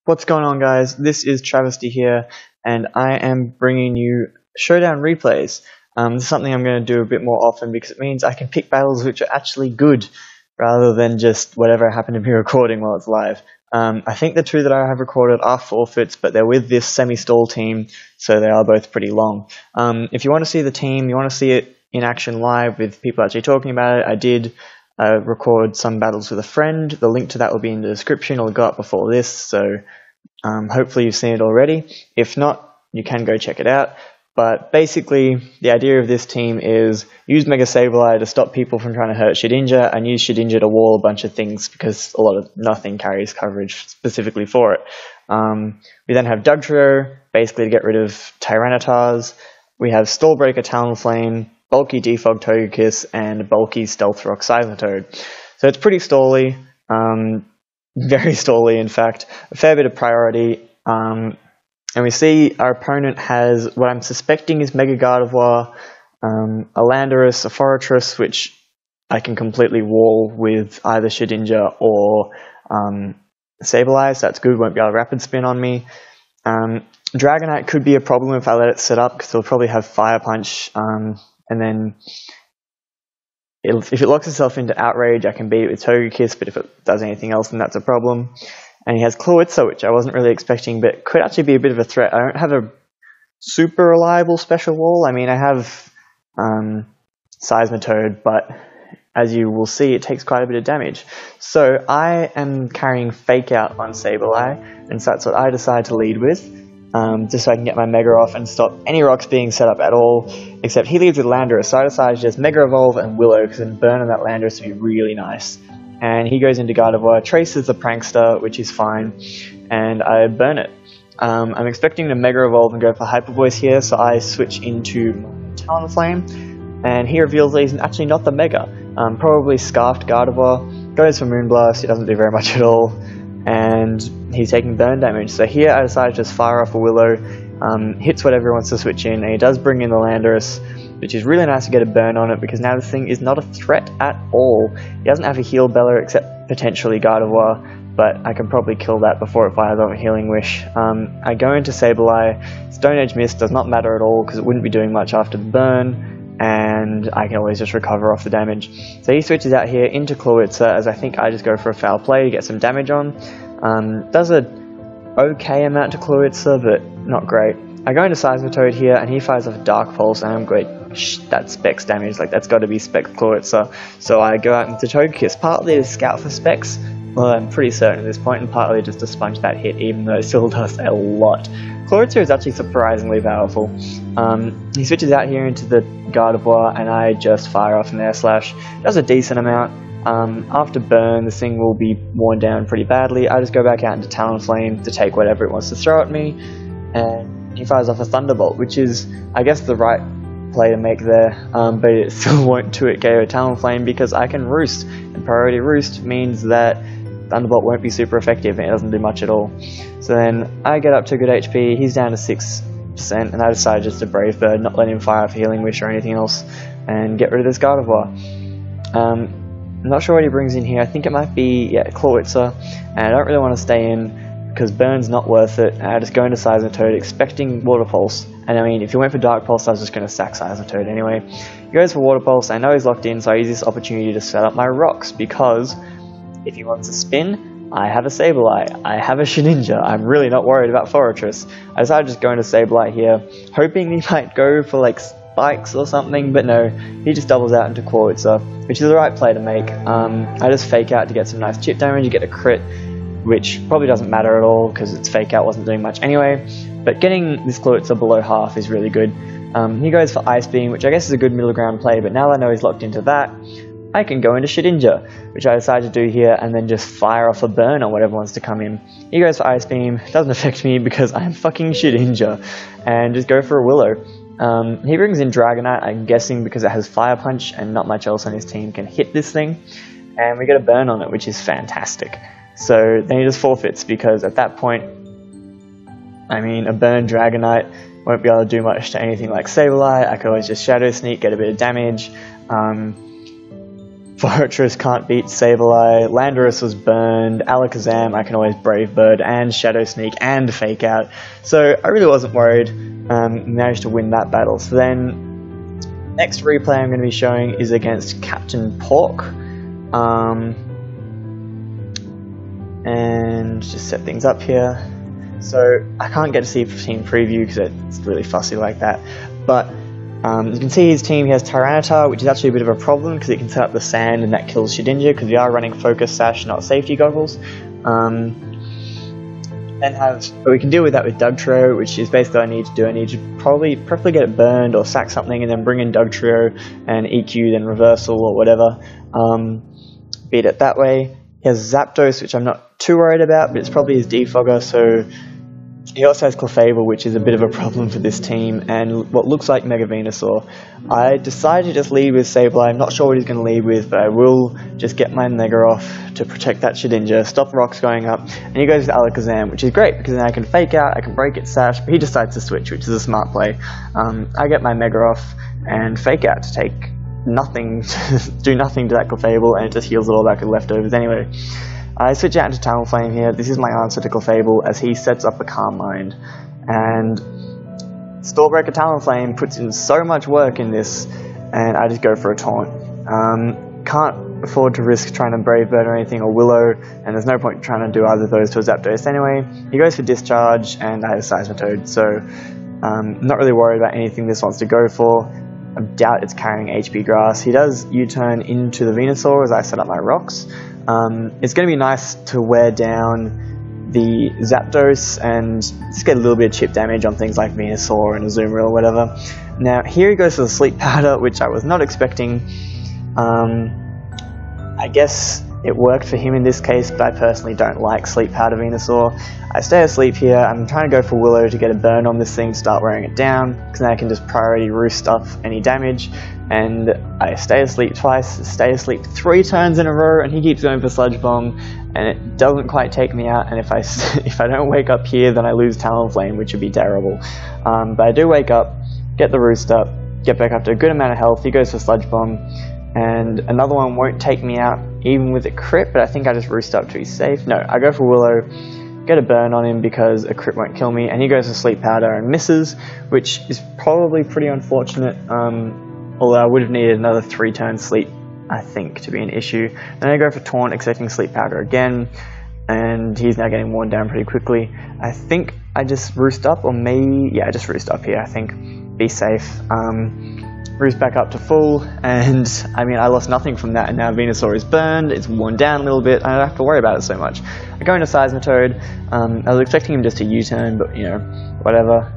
What's going on, guys? This is Travesty here, and I am bringing you Showdown replays. This is something I'm going to do a bit more often because it means I can pick battles which are actually good, rather than just whatever I happen to be recording while it's live. I think the two that I have recorded are forfeits, but they're with this semi-stall team, so they are both pretty long. If you want to see the team, you want to see it in action live with people actually talking about it, I did record some battles with a friend. The link to that will be in the description. It'll go up before this, so hopefully you've seen it already. If not, you can go check it out. But basically, the idea of this team is use Mega Sableye to stop people from trying to hurt Shedinja, and use Shedinja to wall a bunch of things because a lot of nothing carries coverage specifically for it. We then have Dugtrio, basically to get rid of Tyrannitars. We have Stallbreaker, Talonflame, bulky Defog Togekiss, and bulky Stealth Rock Seismitoad. So it's pretty stally, very stally in fact, a fair bit of priority. And we see our opponent has what I'm suspecting is Mega Gardevoir, a Landorus, a Forretress, which I can completely wall with either Shedinja or Sableye, so that's good, won't be able to Rapid Spin on me. Dragonite could be a problem if I let it set up, because it'll probably have Fire Punch, and then if it locks itself into Outrage, I can beat it with Togekiss, but if it does anything else, then that's a problem. And he has Clawitzer, which I wasn't really expecting, but could actually be a bit of a threat. I don't have a super reliable special wall. I mean, I have Seismitoad, but as you will see, it takes quite a bit of damage. So I am carrying Fake Out on Sableye, and so that's what I decide to lead with, just so I can get my Mega off and stop any rocks being set up at all, except he leads with Landorus, so I decide to just Mega Evolve and Willow, because then burn on that Landorus would be really nice. And he goes into Gardevoir, traces the Prankster, which is fine, and I burn it. I'm expecting to Mega Evolve and go for Hyper Voice here, so I switch into Talonflame, and he reveals that he's actually not the Mega. Probably Scarfed Gardevoir, goes for Moonblast, he doesn't do very much at all, and he's taking burn damage. So here I decide to just fire off a Willow, hits whatever he wants to switch in, and he does bring in the Landorus, which is really nice to get a burn on it, because now this thing is not a threat at all. He doesn't have a Heal Bella except potentially Gardevoir, but I can probably kill that before it fires off a Healing Wish. I go into Sableye. Stone Edge Mist does not matter at all, because it wouldn't be doing much after the burn, and I can always just recover off the damage. So he switches out here into Clawitzer, as I think I just go for a foul play to get some damage on. Does a okay amount to Clawitzer, but not great. I go into Seismitoad here, and he fires off a Dark Pulse, and I'm going, that's Specs damage, like that's got to be Specs Clawitzer. So I go out into Togekiss, partly to scout for Specs, well I'm pretty certain at this point, and partly just to sponge that hit, even though it still does a lot. Clawitzer is actually surprisingly powerful. He switches out here into the Gardevoir, and I just fire off an Air Slash. Does a decent amount. After burn, this thing will be worn down pretty badly. I just go back out into Talonflame to take whatever it wants to throw at me, and he fires off a Thunderbolt, which is, I guess, the right play to make there, but it still won't 2-hit KO Talonflame because I can Roost, and Priority Roost means that Thunderbolt won't be super effective and it doesn't do much at all. So then I get up to good HP, he's down to 6%, and I decide just to Brave Bird, not let him fire off a Healing Wish or anything else, and get rid of this Gardevoir. I'm not sure what he brings in here. I think it might be, yeah, Clawitzer, and I don't really want to stay in because Burn's not worth it. I just go into Seismitoad expecting Water Pulse, and I mean, if he went for Dark Pulse, I was just going to sack Seismitoad anyway. He goes for Water Pulse. I know he's locked in, so I use this opportunity to set up my rocks, because if he wants to spin, I have a Sableye, I have a Shedinja, I'm really not worried about Forretress. I decided to just go into Sableye here, hoping he might go for like Spikes or something, but no, he just doubles out into Clawitzer, which is the right play to make. I just Fake Out to get some nice chip damage, you get a crit, which probably doesn't matter at all because its Fake Out wasn't doing much anyway, but getting this Clawitzer below half is really good. He goes for Ice Beam, which I guess is a good middle ground play, but now that I know he's locked into that, I can go into Shedinja, which I decided to do here, and then just fire off a burn on whatever wants to come in. He goes for Ice Beam, doesn't affect me because I'm fucking Shedinja, and just go for a Willow. He brings in Dragonite, I'm guessing because it has Fire Punch and not much else on his team can hit this thing, and we get a burn on it, which is fantastic. So then he just forfeits, because at that point, I mean, a burn Dragonite won't be able to do much to anything like Sableye. I could always just Shadow Sneak, get a bit of damage. Fortress can't beat Sableye, Landorus was burned, Alakazam I can always Brave Bird, and Shadow Sneak, and Fake Out. So I really wasn't worried, managed to win that battle. So then, next replay I'm going to be showing is against Captain Pork. And just set things up here. So I can't get to see team preview because it's really fussy like that. But you can see his team, he has Tyranitar, which is actually a bit of a problem because it can set up the sand and that kills Shedinja because we are running Focus Sash, not Safety Goggles. But we can deal with that with Dugtrio, which is basically what I need to do. I need to preferably get it burned or sack something and then bring in Dugtrio and EQ, then Reversal or whatever. Beat it that way. He has Zapdos, which I'm not too worried about, but it's probably his Defogger, so he also has Clefable, which is a bit of a problem for this team, and what looks like Mega Venusaur. I decided to just lead with Sableye. I'm not sure what he's going to lead with, but I will just get my Mega off to protect that Shedinja, stop rocks going up, and he goes with Alakazam, which is great, because then I can Fake Out, I can break its Sash, but he decides to switch, which is a smart play. I get my Mega off and Fake Out to take nothing, do nothing to that Clefable, and it just heals it all back with leftovers anyway. I switch out into Talonflame here. This is my answer to Clefable as he sets up a Calm Mind. And Stallbreaker Talonflame puts in so much work in this, and I just go for a Taunt. Can't afford to risk trying to Brave Bird or anything, or Willow, and there's no point trying to do either of those to a Zapdos anyway. He goes for Discharge, and I have Seismitoad, so not really worried about anything this wants to go for. I doubt it's carrying HP Grass. He does U-turn into the Venusaur as I set up my rocks. It's going to be nice to wear down the Zapdos and just get a little bit of chip damage on things like Venusaur and Azumarill or whatever. Now here he goes for the Sleep Powder, which I was not expecting. I guess it worked for him in this case, but I personally don't like Sleep Powder Venusaur. I stay asleep here. I'm trying to go for Willow to get a burn on this thing, start wearing it down, because then I can just priority roost up any damage. And I stay asleep twice, stay asleep 3 turns in a row, and he keeps going for Sludge Bomb, and it doesn't quite take me out. And if I don't wake up here, then I lose Talonflame, which would be terrible. But I do wake up, get the roost up, get back up to a good amount of health. He goes for Sludge Bomb, and another one won't take me out even with a crit, but I think I just roost up to be safe. No, I go for Willow, get a burn on him because a crit won't kill me, and he goes for Sleep Powder and misses, which is probably pretty unfortunate, although I would have needed another 3 turn sleep, I think, to be an issue. Then I go for Taunt, accepting Sleep Powder again, and he's now getting worn down pretty quickly. I think I just roost up, or maybe, yeah, I just roost up here, I think. Be safe. Roost back up to full, and I mean, I lost nothing from that, and now Venusaur is burned, it's worn down a little bit, I don't have to worry about it so much. I go into Seismitoad. I was expecting him just to U-turn, but you know, whatever.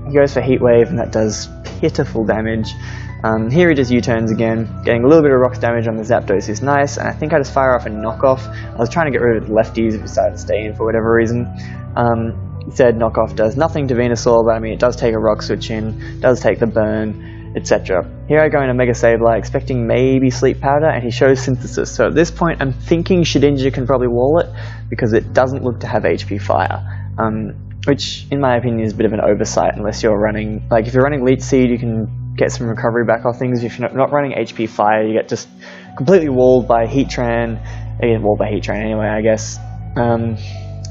He goes for Heat Wave, and that does pitiful damage. Here he just U-turns again, getting a little bit of rocks damage on the Zapdos is nice, and I think I just fire off a knockoff. I was trying to get rid of the lefties if he decided to stay in for whatever reason. Said knockoff does nothing to Venusaur, but I mean, it does take a rock switch in, does take the burn, etc. Here I go into Mega Sableye, expecting maybe Sleep Powder, and he shows Synthesis. So at this point, I'm thinking Shedinja can probably wall it, because it doesn't look to have HP Fire. Which, in my opinion, is a bit of an oversight, unless you're running, like, if you're running Leech Seed, you can get some recovery back off things. If you're not running HP Fire, you get just completely walled by Heatran. You get walled by Heatran anyway, I guess.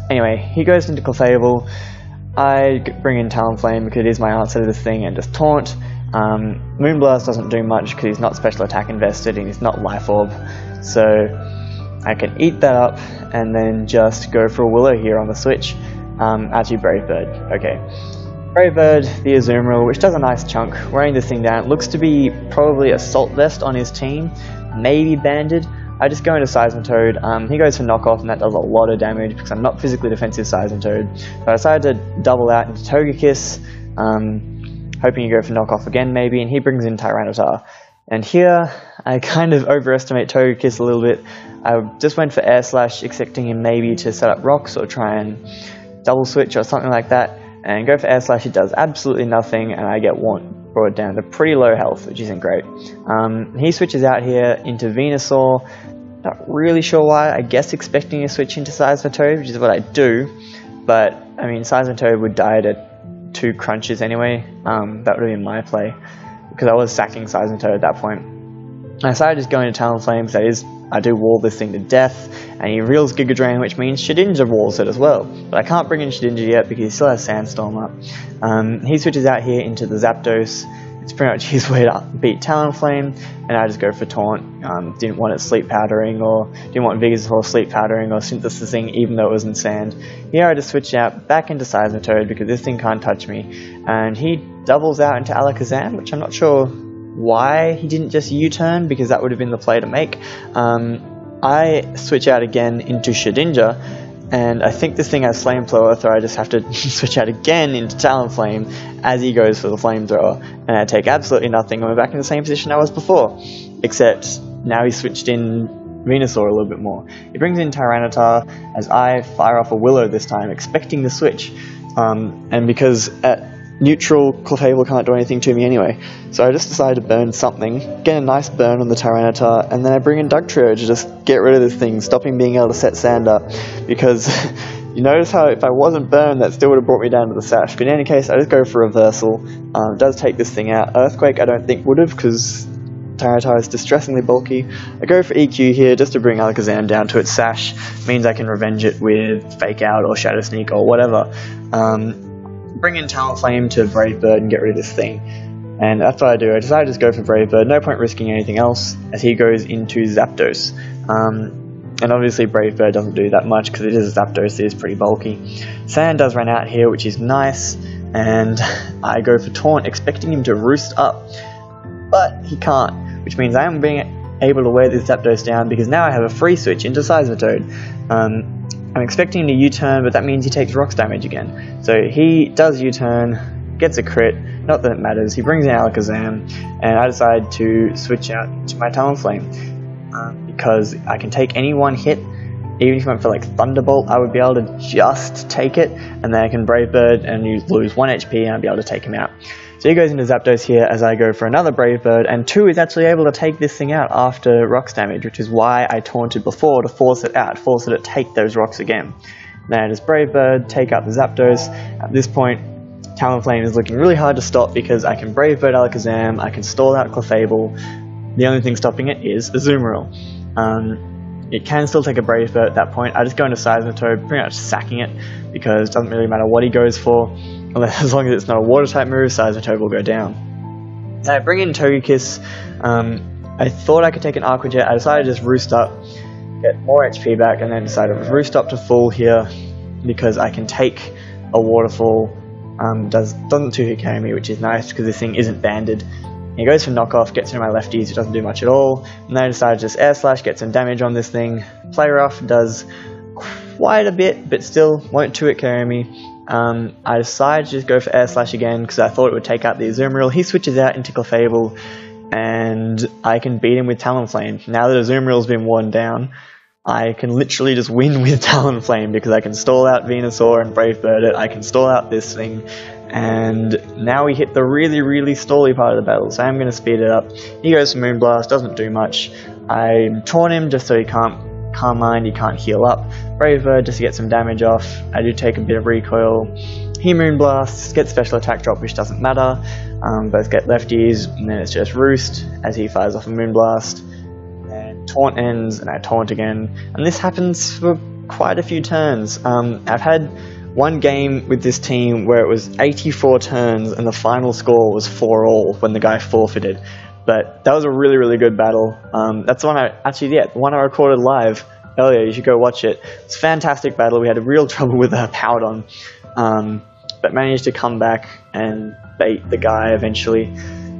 Anyway, he goes into Clefable. I bring in Talonflame because it is my answer to this thing, and just Taunt. Moonblast doesn't do much because he's not special attack invested and he's not Life Orb, so I can eat that up and then just go for a Willow here on the switch. Actually Brave Bird, okay. Brave Bird, the Azumarill, which does a nice chunk, wearing this thing down. It looks to be probably Assault Vest on his team, maybe Banded. I just go into Seismitoad. He goes for Knockoff, and that does a lot of damage because I'm not physically defensive Seismitoad. So I decided to double out into Togekiss, hoping you go for Knockoff again maybe, and he brings in Tyranitar. And here, I kind of overestimate Togekiss a little bit. I just went for Air Slash, expecting him maybe to set up rocks or try and double switch or something like that. And go for Air Slash, it does absolutely nothing, and I get brought down to pretty low health, which isn't great. He switches out here into Venusaur. Not really sure why. I guess expecting to switch into Seismitoad, which is what I do. But, I mean, Seismitoad would die at 2 crunches anyway. That would have been my play, because I was sacking Seismitoad at that point. I decided just going to Talonflame, that is, I do wall this thing to death, and he reels Giga Drain, which means Shedinja walls it as well. But I can't bring in Shedinja yet because he still has Sandstorm up. He switches out here into the Zapdos. It's pretty much his way to beat Talonflame, and I just go for Taunt. Didn't want it Sleep Powdering, or didn't want Venusaur Sleep Powdering or Synthesizing, even though it was in Sand. Here I just switch out back into Seismitoad because this thing can't touch me, and he doubles out into Alakazam, which I'm not sure why he didn't just U-turn, because that would have been the play to make. I switch out again into Shedinja, and I think this thing has Flamethrower, so I just have to switch out again into Talonflame as he goes for the Flamethrower, and I take absolutely nothing, and we're back in the same position I was before, except now he's switched in Venusaur a little bit more. He brings in Tyranitar as I fire off a Willow this time, expecting the switch, and because at neutral, Clefable can't do anything to me anyway, so I just decided to burn something, get a nice burn on the Tyranitar, and then I bring in Dugtrio to just get rid of this thing, stop him being able to set Sand up, because you notice how if I wasn't burned, that still would have brought me down to the Sash. But in any case, I just go for Reversal. It does take this thing out. Earthquake I don't think would have, because Tyranitar is distressingly bulky. I go for EQ here just to bring Alakazam down to its Sash, means I can revenge it with Fake Out or Shadow Sneak or whatever. Bring in Talonflame to Brave Bird and get rid of this thing. And that's what I do. I decided to just go for Brave Bird, no point risking anything else, as he goes into Zapdos. And obviously Brave Bird doesn't do that much because it is a Zapdos, it is pretty bulky. Sand does run out here, which is nice, and I go for Taunt, expecting him to roost up. But he can't, which means I am being able to wear this Zapdos down because now I have a free switch into Seismitoad. I'm expecting him to U-turn, but that means he takes Rocks damage again. So he does U-turn, gets a crit, not that it matters. He brings in Alakazam, and I decide to switch out to my Talonflame because I can take any one hit. Even if I went for like Thunderbolt, I would be able to just take it, and then I can Brave Bird and lose 1 HP, and I'd be able to take him out. So he goes into Zapdos here as I go for another Brave Bird, and 2 is actually able to take this thing out after Rocks damage, which is why I taunted before to force it out, force it to take those Rocks again. Then I just Brave Bird, take out the Zapdos. At this point, Talonflame is looking really hard to stop because I can Brave Bird Alakazam, I can stall out Clefable. The only thing stopping it is Azumarill. It can still take a Brave Bird at that point. I just go into Seismitoad, pretty much sacking it, because it doesn't really matter what he goes for. As long as it's not a water type move, Seismitoad will go down. I bring in Togekiss. I thought I could take an Aqua Jet. I decided to just Roost Up, get more HP back, and then decided to Roost Up to full here because I can take a Waterfall. Doesn't 2-hit carry me, which is nice because this thing isn't banded. He goes for Knockoff, gets into my lefties, it doesn't do much at all. And then I decided to just Air Slash, get some damage on this thing. Play Rough does quite a bit, but still won't 2-hit carry me. I decided to just go for Air Slash again because I thought it would take out the Azumarill. He switches out into Clefable, and I can beat him with Talonflame. Now that Azumarill's been worn down, I can literally just win with Talonflame because I can stall out Venusaur and Brave Bird it, I can stall out this thing, and now we hit the really, really stally part of the battle, so I'm going to speed it up. He goes for Moonblast, doesn't do much. I taunt him just so he can't Calm Mind, he can't heal up. Brave Bird just to get some damage off. I do take a bit of recoil. He Moonblasts, gets special attack drop, which doesn't matter. Both get lefties, and then it's just Roost as he fires off a Moonblast. And Taunt ends, and I taunt again. And this happens for quite a few turns. I've had one game with this team where it was 84 turns, and the final score was 4-all when the guy forfeited. But that was a really, really good battle. That's the one the one I recorded live earlier. You should go watch it. It's a fantastic battle. We had real trouble with Powdon, but managed to come back and bait the guy eventually.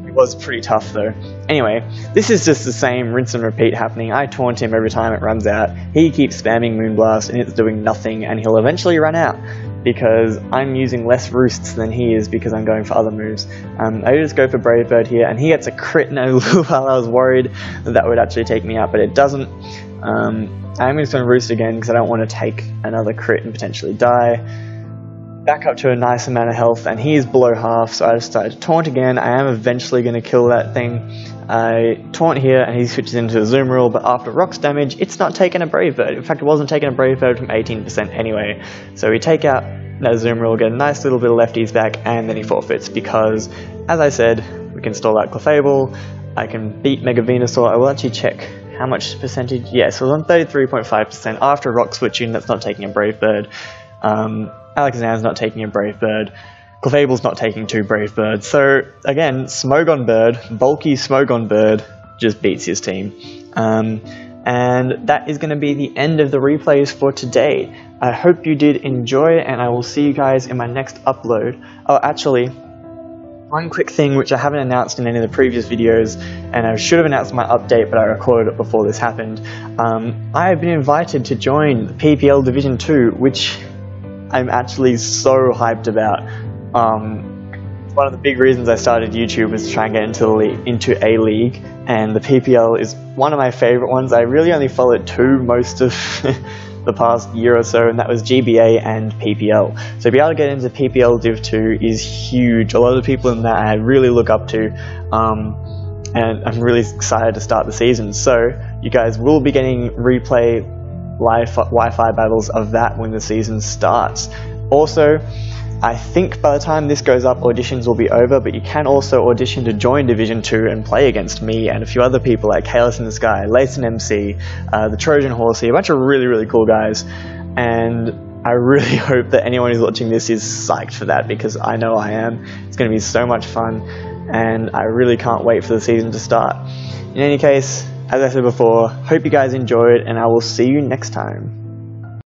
It was pretty tough though. Anyway, this is just the same rinse and repeat happening. I taunt him every time it runs out. He keeps spamming Moonblast and it's doing nothing, and he'll eventually run out because I'm using less Roosts than he is because I'm going for other moves. I just go for Brave Bird here, and he gets a crit no while I was worried that would actually take me out, but it doesn't. I'm just going to Roost again because I don't want to take another crit and potentially die. Back up to a nice amount of health, and he is below half, so I decided to taunt again. I am eventually going to kill that thing. I taunt here, and he switches into Azumarill, but after Rocks damage, it's not taking a Brave Bird. In fact, it wasn't taking a Brave Bird from 18% anyway. So we take out that Azumarill, get a nice little bit of lefties back, and then he forfeits, because, as I said, we can stall out Clefable. I can beat Mega Venusaur. I will actually check how much percentage. Yeah, so it's on 33.5% after rock switching. That's not taking a Brave Bird. Alakazam's not taking a Brave Bird. Clefable's not taking 2 Brave Birds. So again, SmogonBird, bulky SmogonBird, just beats his team. And that is going to be the end of the replays for today. I hope you did enjoy, and I will see you guys in my next upload. Oh, actually, one quick thing which I haven't announced in any of the previous videos, and I should have announced my update, but I recorded it before this happened. I have been invited to join the PPL Division 2, which I'm actually so hyped about. One of the big reasons I started YouTube was to try and get into a league, and the PPL is one of my favorite ones. I really only followed 2 most of the past year or so, and that was GBA and PPL. So to be able to get into PPL Div 2 is huge. A lot of the people in that I really look up to, and I'm really excited to start the season. So you guys will be getting replay live Wi-Fi battles of that when the season starts. Also, I think by the time this goes up, auditions will be over, but you can also audition to join Division 2 and play against me and a few other people like Chaos in the Sky, Layton MC, the Trojan Horsey, a bunch of really, really cool guys. And I really hope that anyone who's watching this is psyched for that, because I know I am. It's going to be so much fun, and I really can't wait for the season to start. In any case, as I said before, hope you guys enjoyed, and I will see you next time.